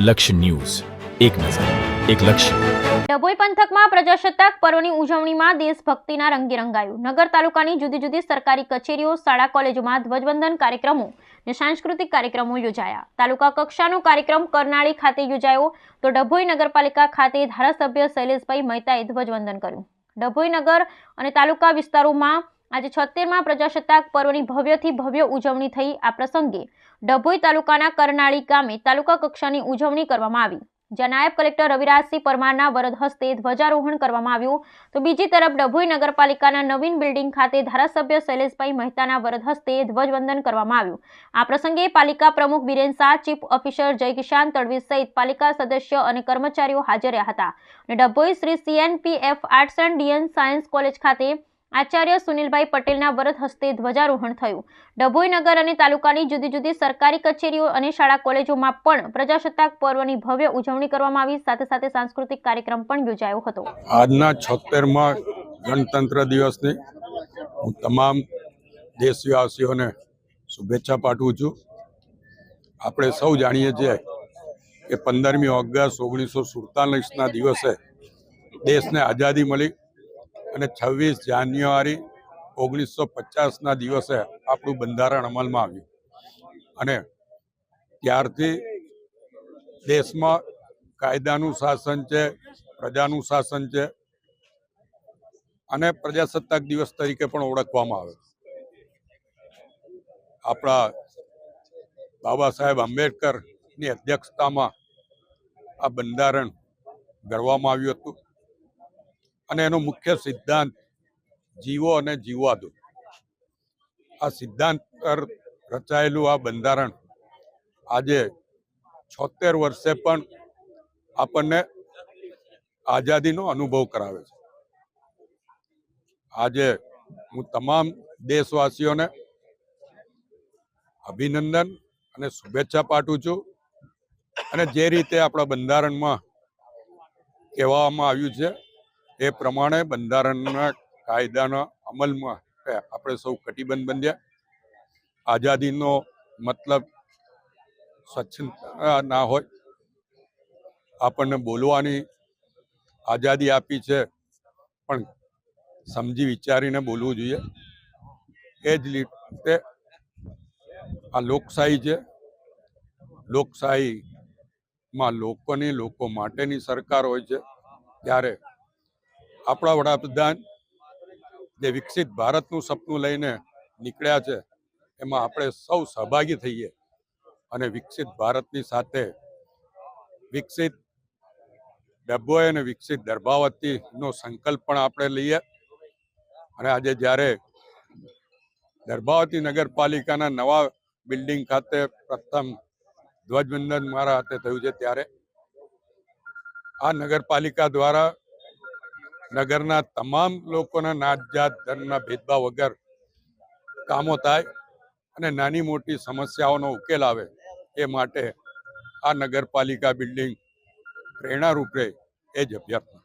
લક્ષ્ય ન્યૂઝ, એક નજર, એક લક્ષ્ય. ડભોઈ પંથકમાં પ્રજાસત્તાક પર્વની ઉજવણીમાં દેશભક્તિના રંગે રંગાયું. નગર તાલુકાની જુદી જુદી સરકારી કચેરીઓ, શાળા, કોલેજોમાં ધ્વજવંદન કાર્યક્રમો અને સાંસ્કૃતિક કાર્યક્રમો યોજાયા. તાલુકા કક્ષાનો કાર્યક્રમ કરનાળી ખાતે યોજાયો તો ડભોઈ નગરપાલિકા ખાતે ધારાસભ્ય શૈલેષભાઈ મહેતાએ ધ્વજવંદન કર્યું. ડભોઈ નગર અને તાલુકા વિસ્તારોમાં આજે 76મા પ્રજાસત્તાક પર્વની ભવ્યથી ભવ્ય ઉજવણી થઈ. આ પ્રસંગે ડભોઈ તાલુકાના કરનાળી ગામે તાલુકા કક્ષાની ઉજવણી કરવામાં આવી, જ્યાં નાયબ કલેક્ટર રવિરાજસિંહ પરમારના વરદ હસ્તે ધ્વજારોહણ કરવામાં આવ્યું. તો બીજી તરફ ડભોઈ નગરપાલિકાના નવીન બિલ્ડિંગ ખાતે ધારાસભ્ય શૈલેષભાઈ મહેતાના વરદ હસ્તે ધ્વજવંદન કરવામાં આવ્યું. આ પ્રસંગે પાલિકા પ્રમુખ બિરેન શાહ, ચીફ ઓફિસર જય કિશાન તડવી સહિત પાલિકા સદસ્ય અને કર્મચારીઓ હાજર રહ્યા હતા. અને Dabhoi Shri CNPF arts and DN science college ખાતે આચાર્ય સુનિલભાઈ પટેલના વરદ હસ્તે ધ્વજારોહણ થયું. ડભોઈ નગર અને તાલુકાની જુદી જુદી સરકારી કચેરીઓ અને શાળા કોલેજોમાં પણ પ્રજાસત્તાક પર્વની ભવ્ય ઉજવણી કરવામાં આવી. સાથે સાથે સાંસ્કૃતિક કાર્યક્રમ પણ યોજાયો હતો. આજના 76મા ગણતંત્ર દિવસની હું તમામ દેશવાસીઓને શુભેચ્છા પાઠવું છું. આપણે સૌ જાણીએ છીએ કે 15મી ઓગસ્ટ 1947ના દિવસે દેશને આઝાદી મળી અને 26 જાન્યુઆરી 1950ના દિવસે આપણું બંધારણ અમલમાં આવ્યું અને ત્યારથી દેશમાં કાયદાનું શાસન છે, પ્રજાનું શાસન છે અને પ્રજાસત્તાક દિવસ તરીકે પણ ઓળખવામાં આવે. આપણા બાબા સાહેબ આંબેડકરની અધ્યક્ષતામાં આ બંધારણ ઘડવામાં આવ્યું હતું અને એનો મુખ્ય સિદ્ધાંત જીવો અને જીવવા દો. આ સિદ્ધાંત પર રચાયેલું આ બંધારણ આજે 76 વર્ષે પણ આપણને આઝાદીનો અનુભવ કરાવે છે. આજે હું તમામ દેશવાસીઓને અભિનંદન અને શુભેચ્છા પાઠવું છું અને જે રીતે આપણા બંધારણમાં કહેવામાં આવ્યું છે એ પ્રમાણે બંધારણના કાયદાના અમલમાં આપણે સૌ કટિબદ્ધ બન્યા. આઝાદીનો મતલબ સ્વચ્છતા ના હોય, આપણને બોલવાની આઝાદી આપી છે પણ સમજી વિચારીને બોલવું જોઈએ. એ જ રીતે આ લોકશાહી છે. લોકશાહીમાં લોકો માટેની સરકાર હોય છે. ત્યારે આપણા વડાપ્રધાન જે વિકસિત ભારતનું સપનું લઈને નીકળ્યા છે એમાં આપણે સૌ સહભાગી થઈએ અને વિકસિત ભારતની સાથે વિકસિત ડભોઈ અને વિકસિત દર્ભાવતીનો સંકલ્પ પણ આપણે લઈએ. અને આજે જ્યારે દર્ભાવતી નગરપાલિકાના નવા બિલ્ડિંગ ખાતે પ્રથમ ધ્વજવંદન મારા હાથે થયું છે, ત્યારે આ નગરપાલિકા દ્વારા નગરના તમામ લોકોના નાત જાત ધર્મના ભેદભાવ વગર કામો થાય અને નાની મોટી સમસ્યાઓનો ઉકેલ આવે એ માટે આ નગરપાલિકા બિલ્ડિંગ પ્રેરણારૂપ રહે એ જ અભ્યર્થના.